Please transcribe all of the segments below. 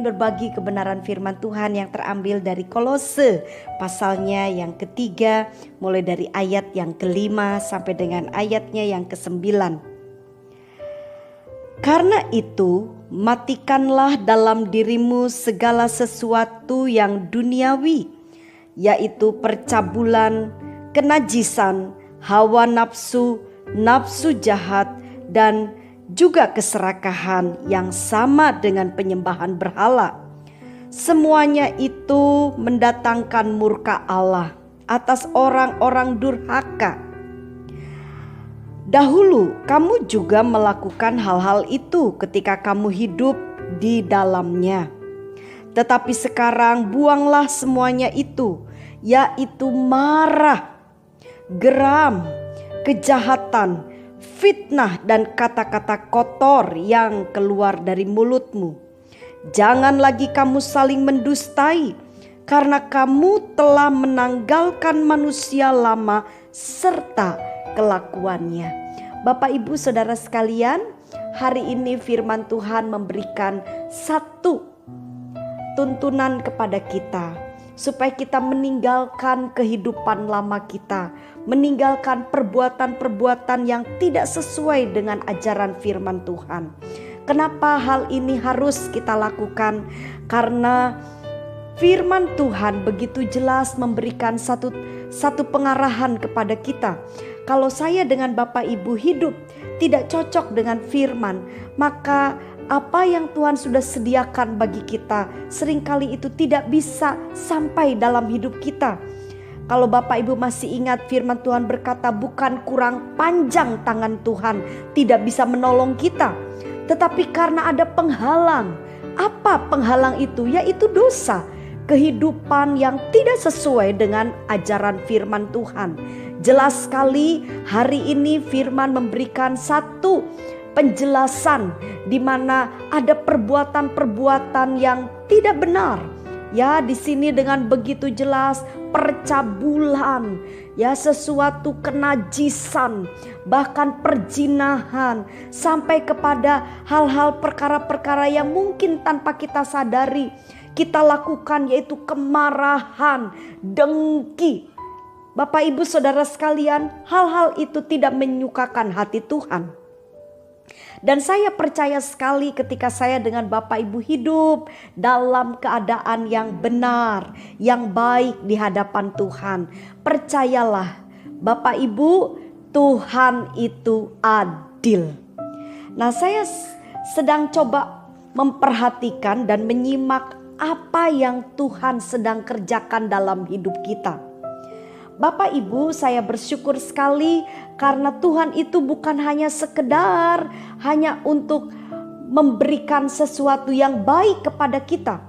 ingin berbagi kebenaran firman Tuhan yang terambil dari Kolose pasalnya yang ketiga, mulai dari ayat yang kelima sampai dengan ayatnya yang kesembilan. Karena itu, matikanlah dalam dirimu segala sesuatu yang duniawi, yaitu percabulan, kenajisan, hawa nafsu, nafsu jahat, dan juga keserakahan yang sama dengan penyembahan berhala. Semuanya itu mendatangkan murka Allah atas orang-orang durhaka. Dahulu kamu juga melakukan hal-hal itu ketika kamu hidup di dalamnya. Tetapi sekarang buanglah semuanya itu, yaitu marah, geram, kejahatan, fitnah, dan kata-kata kotor yang keluar dari mulutmu. Jangan lagi kamu saling mendustai, karena kamu telah menanggalkan manusia lama serta kelakuannya. Bapak, Ibu, Saudara sekalian, hari ini firman Tuhan memberikan satu tuntunan kepada kita, supaya kita meninggalkan kehidupan lama kita, meninggalkan perbuatan-perbuatan yang tidak sesuai dengan ajaran firman Tuhan. Kenapa hal ini harus kita lakukan? Karena firman Tuhan begitu jelas memberikan satu pengarahan kepada kita. Kalau saya dengan Bapak Ibu hidup tidak cocok dengan firman, maka apa yang Tuhan sudah sediakan bagi kita seringkali itu tidak bisa sampai dalam hidup kita. Kalau Bapak Ibu masih ingat, firman Tuhan berkata, bukan kurang panjang tangan Tuhan tidak bisa menolong kita, tetapi karena ada penghalang. Apa penghalang itu? Yaitu dosa, kehidupan yang tidak sesuai dengan ajaran firman Tuhan. Jelas sekali hari ini firman memberikan satu penjelasan di mana ada perbuatan-perbuatan yang tidak benar. Ya, di sini dengan begitu jelas percabulan, ya, sesuatu kenajisan, bahkan perzinahan, sampai kepada hal-hal perkara-perkara yang mungkin tanpa kita sadari kita lakukan, yaitu kemarahan, dengki. Bapak, Ibu, Saudara sekalian, hal-hal itu tidak menyukakan hati Tuhan. Dan saya percaya sekali ketika saya dengan Bapak Ibu hidup dalam keadaan yang benar, yang baik di hadapan Tuhan. Percayalah Bapak Ibu, Tuhan itu adil. Nah, saya sedang coba memperhatikan dan menyimak apa yang Tuhan sedang kerjakan dalam hidup kita. Bapak Ibu, saya bersyukur sekali karena Tuhan itu bukan hanya sekedar hanya untuk memberikan sesuatu yang baik kepada kita.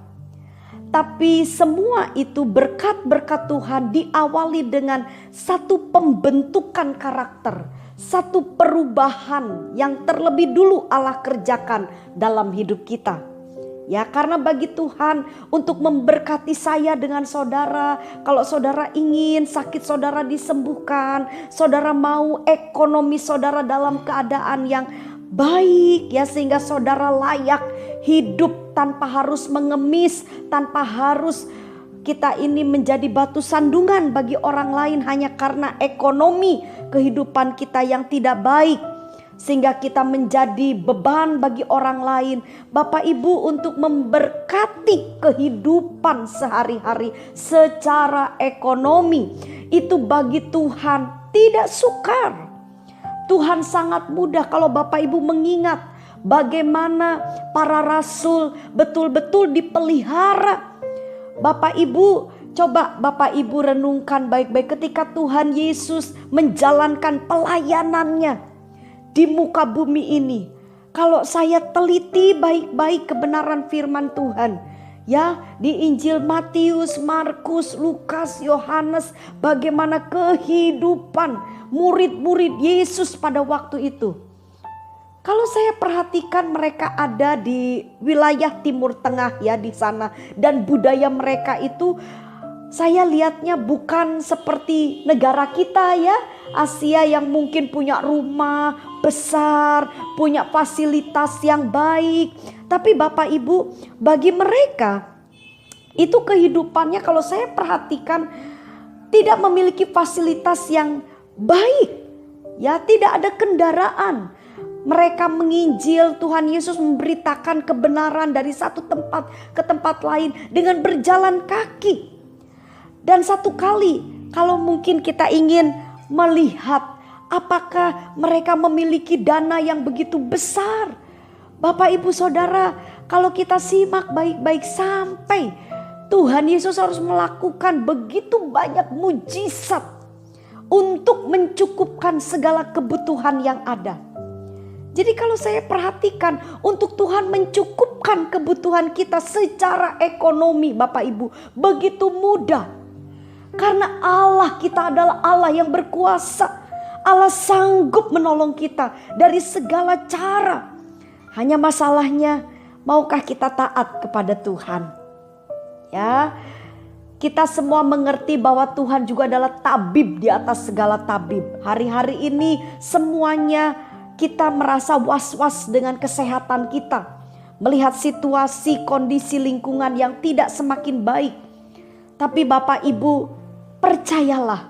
Tapi semua itu berkat-berkat Tuhan diawali dengan satu pembentukan karakter, satu perubahan yang terlebih dulu Allah kerjakan dalam hidup kita. Ya, karena bagi Tuhan untuk memberkati saya dengan saudara, kalau saudara ingin sakit saudara disembuhkan, saudara mau ekonomi saudara dalam keadaan yang baik, ya, sehingga saudara layak hidup tanpa harus mengemis, tanpa harus kita ini menjadi batu sandungan bagi orang lain hanya karena ekonomi kehidupan kita yang tidak baik, sehingga kita menjadi beban bagi orang lain. Bapak Ibu, untuk memberkati kehidupan sehari-hari secara ekonomi, itu bagi Tuhan tidak sukar. Tuhan sangat mudah kalau Bapak Ibu mengingat bagaimana para rasul betul-betul dipelihara. Bapak Ibu, coba Bapak Ibu renungkan baik-baik ketika Tuhan Yesus menjalankan pelayanannya di muka bumi ini. Kalau saya teliti baik-baik kebenaran firman Tuhan, ya, di Injil Matius, Markus, Lukas, Yohanes, bagaimana kehidupan murid-murid Yesus pada waktu itu. Kalau saya perhatikan, mereka ada di wilayah Timur Tengah, ya, di sana, dan budaya mereka itu saya lihatnya bukan seperti negara kita, ya, Asia yang mungkin punya rumah besar, punya fasilitas yang baik. Tapi Bapak Ibu, bagi mereka itu kehidupannya kalau saya perhatikan tidak memiliki fasilitas yang baik. Ya, tidak ada kendaraan. Mereka menginjil, Tuhan Yesus memberitakan kebenaran dari satu tempat ke tempat lain dengan berjalan kaki. Dan satu kali kalau mungkin kita ingin melihat apakah mereka memiliki dana yang begitu besar. Bapak Ibu Saudara, kalau kita simak baik-baik sampai Tuhan Yesus harus melakukan begitu banyak mujizat untuk mencukupkan segala kebutuhan yang ada. Jadi kalau saya perhatikan untuk Tuhan mencukupkan kebutuhan kita secara ekonomi Bapak Ibu begitu mudah. Karena Allah kita adalah Allah yang berkuasa. Allah sanggup menolong kita dari segala cara. Hanya masalahnya maukah kita taat kepada Tuhan? Ya, kita semua mengerti bahwa Tuhan juga adalah tabib di atas segala tabib. Hari-hari ini semuanya kita merasa was-was dengan kesehatan kita. Melihat situasi kondisi lingkungan yang tidak semakin baik. Tapi Bapak Ibu, percayalah,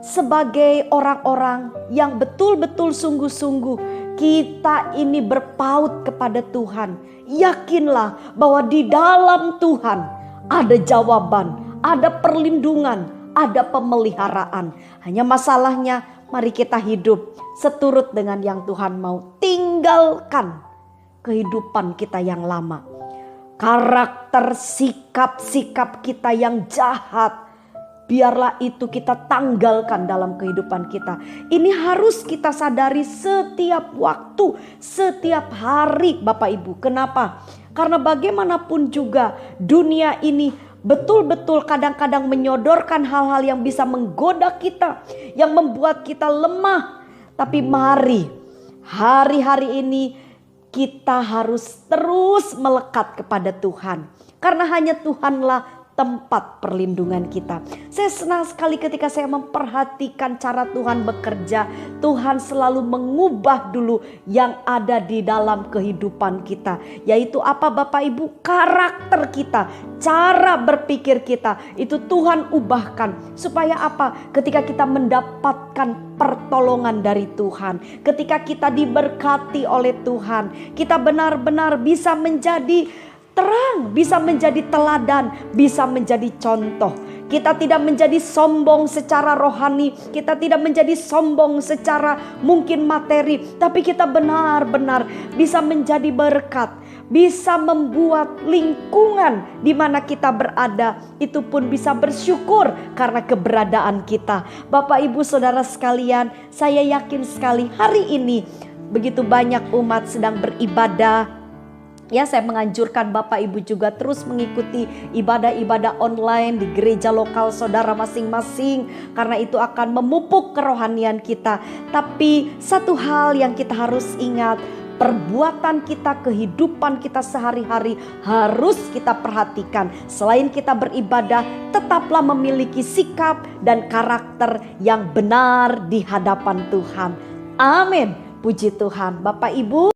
sebagai orang-orang yang betul-betul sungguh-sungguh kita ini berpaut kepada Tuhan. Yakinlah bahwa di dalam Tuhan ada jawaban, ada perlindungan, ada pemeliharaan. Hanya masalahnya mari kita hidup seturut dengan yang Tuhan mau. Tinggalkan kehidupan kita yang lama. Karakter, sikap-sikap kita yang jahat, biarlah itu kita tanggalkan dalam kehidupan kita. Ini harus kita sadari setiap waktu, setiap hari Bapak Ibu. Kenapa? Karena bagaimanapun juga dunia ini betul-betul kadang-kadang menyodorkan hal-hal yang bisa menggoda kita, yang membuat kita lemah. Tapi mari hari-hari ini kita harus terus melekat kepada Tuhan. Karena hanya Tuhanlah tempat perlindungan kita. Saya senang sekali ketika saya memperhatikan cara Tuhan bekerja. Tuhan selalu mengubah dulu yang ada di dalam kehidupan kita. Yaitu apa Bapak Ibu? Karakter kita, cara berpikir kita. Itu Tuhan ubahkan. Supaya apa? Ketika kita mendapatkan pertolongan dari Tuhan. Ketika kita diberkati oleh Tuhan. Kita benar-benar bisa menjadi terang, bisa menjadi teladan, bisa menjadi contoh. Kita tidak menjadi sombong secara rohani, kita tidak menjadi sombong secara mungkin materi, tapi kita benar-benar bisa menjadi berkat, bisa membuat lingkungan di mana kita berada itu pun bisa bersyukur karena keberadaan kita. Bapak Ibu Saudara sekalian, saya yakin sekali hari ini begitu banyak umat sedang beribadah. Ya, saya menganjurkan Bapak Ibu juga terus mengikuti ibadah-ibadah online di gereja lokal saudara masing-masing. Karena itu akan memupuk kerohanian kita. Tapi satu hal yang kita harus ingat, perbuatan kita, kehidupan kita sehari-hari harus kita perhatikan. Selain kita beribadah, tetaplah memiliki sikap dan karakter yang benar di hadapan Tuhan. Amin. Puji Tuhan. Bapak Ibu,